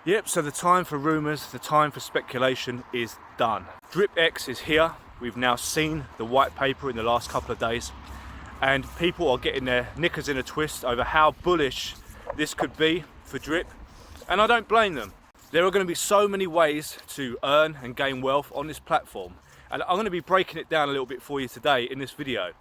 Yep, so the time for rumours, the time for speculation is done. DRIP is here. We've now seen the white paper in the last couple of days, and people are getting their knickers in a twist over how bullish this could be for DRIP, and I don't blame them. There are going to be so many ways to earn and gain wealth on this platform, and I'm going to be breaking it down a little bit for you today in this video.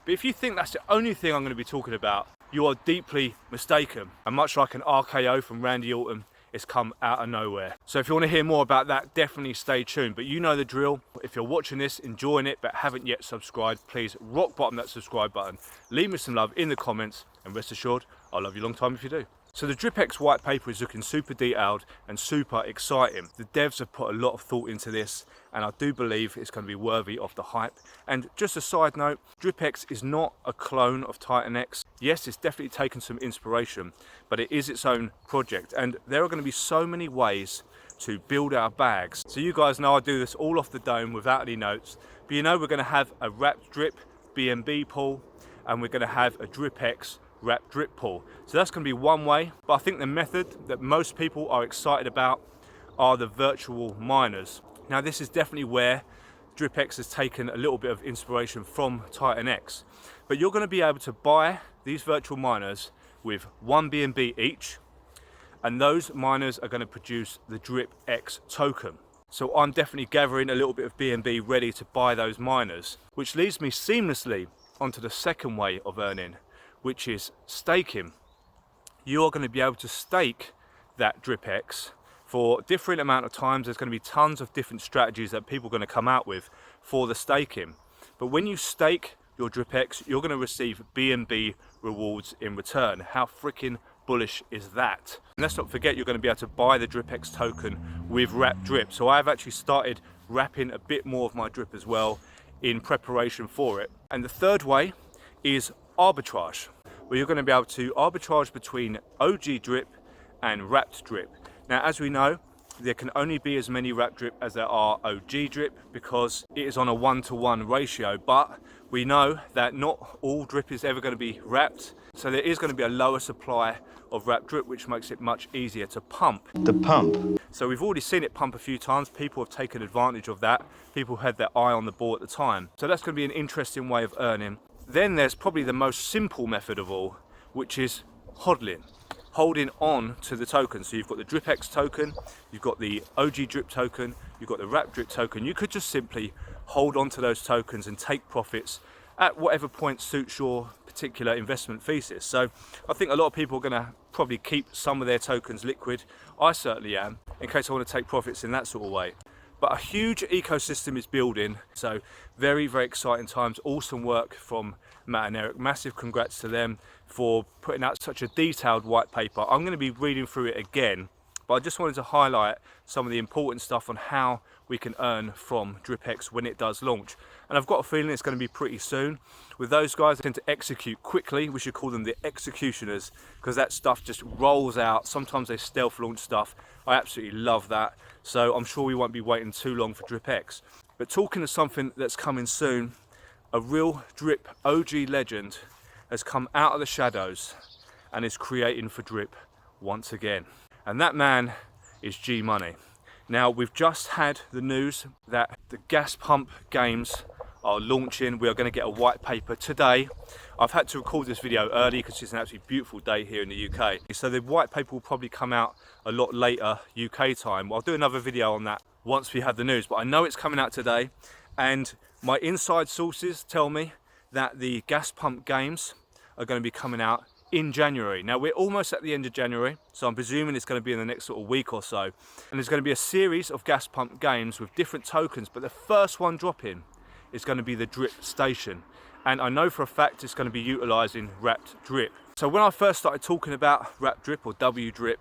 But if you think that's the only thing I'm going to be talking about, you are deeply mistaken. And much like an RKO from Randy Orton, it's come out of nowhere. So if you want to hear more about that, definitely stay tuned. But you know the drill. If you're watching this, enjoying it, but haven't yet subscribed, please rock bottom that subscribe button. Leave me some love in the comments, and rest assured, I'll love you a long time if you do. So the DRIP white paper is looking super detailed and super exciting. The devs have put a lot of thought into this, and I do believe it's going to be worthy of the hype. And just a side note, DRIP is not a clone of Titan X. Yes, it's definitely taken some inspiration, but it is its own project, and there are going to be so many ways to build our bags. So you guys know I do this all off the dome without any notes, but you know we're going to have a wrapped DRIP BNB pool, and we're going to have a DRIP wrapped DRIP pool. So that's going to be one way, but I think the method that most people are excited about are the virtual miners. Now this is definitely where DRIP has taken a little bit of inspiration from Titan X, but you're going to be able to buy these virtual miners with 1 BNB each, and those miners are going to produce the DRIP token. So I'm definitely gathering a little bit of BNB ready to buy those miners, which leads me seamlessly onto the second way of earning, which is staking. You are going to be able to stake that DRIP for different amount of times. There's going to be tons of different strategies that people are going to come out with for the staking. But when you stake your DRIP you're going to receive BNB rewards in return. How freaking bullish is that? And let's not forget, you're going to be able to buy the DRIP token with wrapped DRIP. So I've actually started wrapping a bit more of my DRIP as well in preparation for it. And the third way is arbitrage, where you're going to be able to arbitrage between OG DRIP and wrapped DRIP. Now, as we know, there can only be as many wrapped DRIP as there are OG DRIP because it is on a 1-to-1 ratio, but we know that not all DRIP is ever going to be wrapped, so there is going to be a lower supply of wrapped DRIP, which makes it much easier to pump. So we've already seen it pump a few times. People have taken advantage of that. People had their eye on the ball at the time. So that's going to be an interesting way of earning. Then there's probably the most simple method of all, which is hodling, holding on to the token. So you've got the DRIP token, you've got the OG DRIP token, you've got the wrapped DRIP token. You could just simply hold on to those tokens and take profits at whatever point suits your particular investment thesis. So I think a lot of people are going to probably keep some of their tokens liquid. I certainly am, in case I want to take profits in that sort of way. But a huge ecosystem is building, so very, very exciting times. Awesome work from Matt and Eric. Massive congrats to them for putting out such a detailed white paper. I'm going to be reading through it again, but I just wanted to highlight some of the important stuff on how we can earn from DRIP when it does launch. And I've got a feeling it's going to be pretty soon. With those guys, they tend to execute quickly. We should call them the executioners, because that stuff just rolls out. Sometimes they stealth launch stuff. I absolutely love that. So I'm sure we won't be waiting too long for DRIP. But talking of something that's coming soon, a real DRIP OG legend has come out of the shadows and is creating for DRIP once again. And that man is G Money. Now, we've just had the news that the gas pump games are launching. We are going to get a white paper today. I've had to record this video early because it's an absolutely beautiful day here in the UK. So the white paper will probably come out a lot later UK time. I'll do another video on that once we have the news, but I know it's coming out today. And my inside sources tell me that the gas pump games are going to be coming out in January. Now, we're almost at the end of January, so I'm presuming it's going to be in the next sort of week or so. And there's going to be a series of gas pump games with different tokens, but the first one dropping is going to be the DRIP station. And I know for a fact it's going to be utilizing wrapped DRIP. So when I first started talking about wrapped DRIP or WDRIP,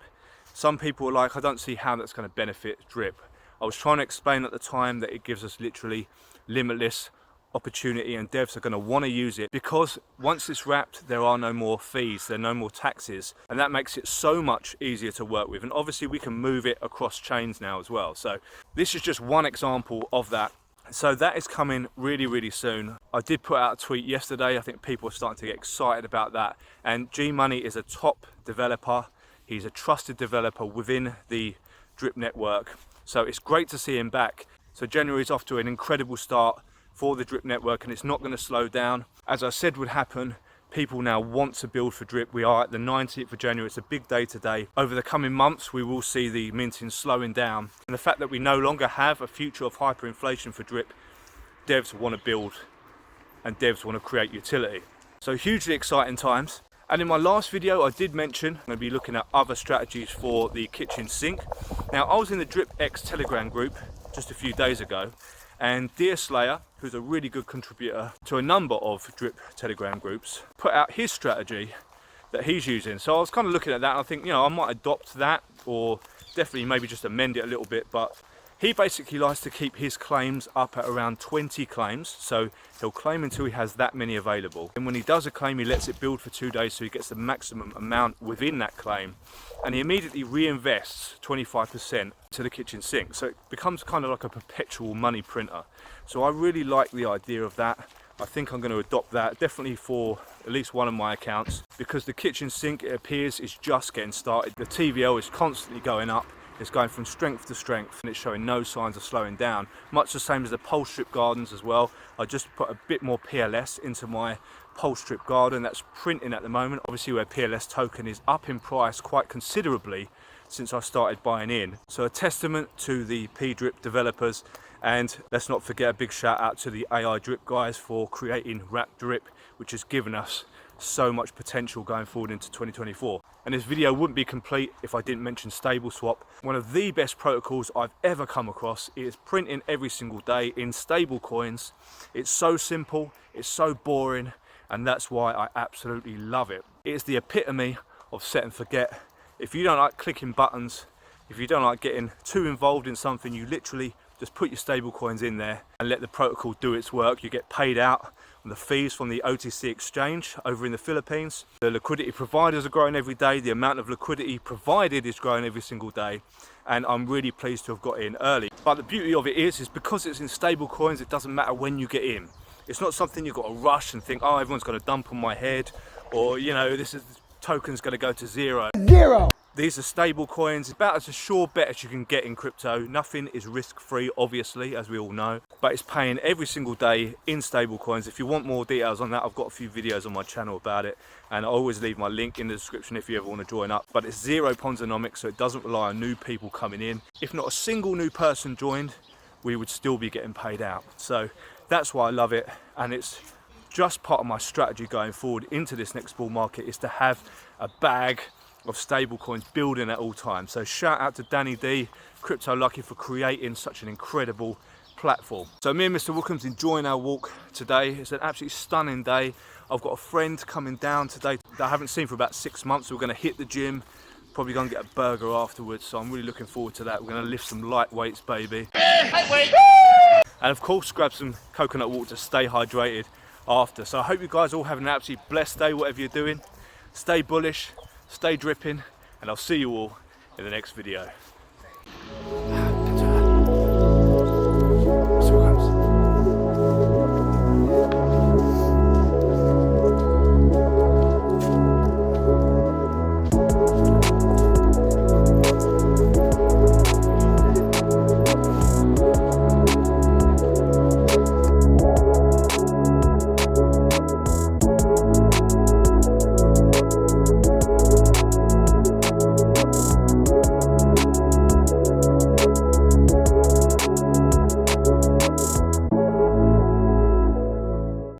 some people were like, I don't see how that's going to benefit DRIP. I was trying to explain at the time that it gives us literally limitless opportunity, and devs are going to want to use it because once it's wrapped, there are no more fees, there are no more taxes, and that makes it so much easier to work with. And obviously we can move it across chains now as well. So this is just one example of that. So that is coming really, really soon. I did put out a tweet yesterday. I think people are starting to get excited about that. And G Money is a top developer. He's a trusted developer within the drip network. So it's great to see him back. So January is off to an incredible start for the drip network, and it's not going to slow down. As I said would happen, people now want to build for drip. We are at the 19th of January. It's a big day today. Over the coming months, we will see the minting slowing down. And the fact that we no longer have a future of hyperinflation for drip, devs want to build and devs want to create utility. So hugely exciting times. And in my last video, I did mention I'm going to be looking at other strategies for the kitchen sink. Now, I was in the DRIP Telegram group just a few days ago, and Dear Slayer, who's a really good contributor to a number of drip Telegram groups, put out his strategy that he's using. So I was kind of looking at that and I think, you know, I might adopt that, or definitely maybe just amend it a little bit. But he basically likes to keep his claims up at around 20 claims. So he'll claim until he has that many available. And when he does a claim, he lets it build for 2 days so he gets the maximum amount within that claim. And he immediately reinvests 25% to the kitchen sink. So it becomes kind of like a perpetual money printer. So I really like the idea of that. I think I'm going to adopt that, definitely for at least one of my accounts, because the kitchen sink, it appears, is just getting started. The TVL is constantly going up. It's going from strength to strength, and it's showing no signs of slowing down. Much the same as the pole strip gardens as well. I just put a bit more PLS into my pole strip garden. That's printing at the moment. Obviously, where PLS token is up in price quite considerably since I started buying in. So a testament to the DRIP developers. And let's not forget a big shout out to the AI drip guys for creating Wrap Drip, which has given us so much potential going forward into 2024. And this video wouldn't be complete if I didn't mention Stableswap, one of the best protocols I've ever come across. It is printing every single day in stablecoins. It's so simple, it's so boring, and that's why I absolutely love it. It's the epitome of set and forget. If you don't like clicking buttons, if you don't like getting too involved in something, you literally just put your stablecoins in there and let the protocol do its work. You get paid out on the fees from the OTC exchange over in the Philippines. The liquidity providers are growing every day. The amount of liquidity provided is growing every single day. And I'm really pleased to have got in early. But the beauty of it is because it's in stablecoins, it doesn't matter when you get in. It's not something you've got to rush and think, oh, everyone's going to dump on my head, or, you know, this token's going to go to zero. These are stable coins, about as a sure bet as you can get in crypto. Nothing is risk-free, obviously, as we all know, but it's paying every single day in stable coins. If you want more details on that, I've got a few videos on my channel about it, and I always leave my link in the description if you ever want to join up. But it's zero Ponzonomics, so it doesn't rely on new people coming in. If not a single new person joined, we would still be getting paid out. So that's why I love it, and it's just part of my strategy going forward into this next bull market, is to have a bag of stable coins building at all times. So shout out to Danny D, Crypto Lucky, for creating such an incredible platform. So me and Mr. Wookham's enjoying our walk today. It's an absolutely stunning day. I've got a friend coming down today that I haven't seen for about 6 months. So we're going to hit the gym, probably going to get a burger afterwards. So I'm really looking forward to that. We're going to lift some light weights, baby. And of course, grab some coconut water to stay hydrated after. So I hope you guys all have an absolutely blessed day, whatever you're doing. Stay bullish, stay dripping, and I'll see you all in the next video.